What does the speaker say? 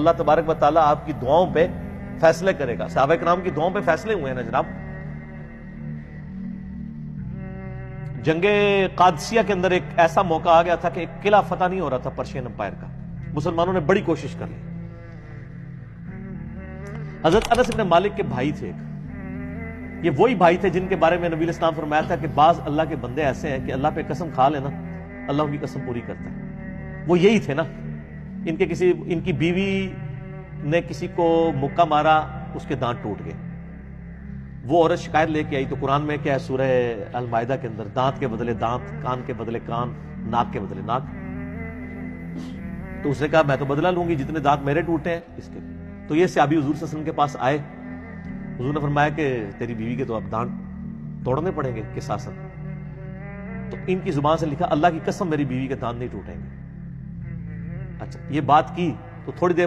اللہ تبارک و تعالیٰ آپ کی دعاؤں پہ فیصلے کرے گا. صحابہ کرام کی دعاؤں پہ فیصلے ہوئے ہیں نا جناب. جنگ قادسیہ کے اندر ایک ایسا موقع آ گیا تھا کہ ایک قلعہ فتح نہیں ہو رہا تھا پرشین امپائر کا. مسلمانوں نے بڑی کوشش کر لی. حضرت انس بن مالک کے بھائی تھے ایک. یہ وہی بھائی تھے جن کے بارے میں نبی علیہ السلام فرمایا تھا کہ بعض اللہ کے بندے ایسے ہیں کہ اللہ پہ قسم کھا لینا اللہ ان کی قسم پوری کرتا ہے. وہ یہی تھے نا. ان کی بیوی نے کسی کو مکہ مارا, اس کے دانت ٹوٹ گئے. وہ عورت شکایت لے کے آئی تو قرآن میں کیا ہے سورہ المائدہ کے اندر, دانت کے بدلے دانت, کان کے بدلے کان, ناک کے بدلے ناک. تو اس نے کہا میں تو بدلہ لوں گی جتنے دانت میرے ٹوٹے ہیں اس کے. تو یہ صحابی حضور صلی اللہ علیہ وسلم کے پاس آئے. حضور نے فرمایا کہ تیری بیوی کے تو اب دانت توڑنے پڑیں گے قصاصاً. تو ان کی زبان سے لکھا اللہ کی قسم میری بیوی کے دانت نہیں ٹوٹیں گے. اچھا یہ بات کی تو تھوڑی دیر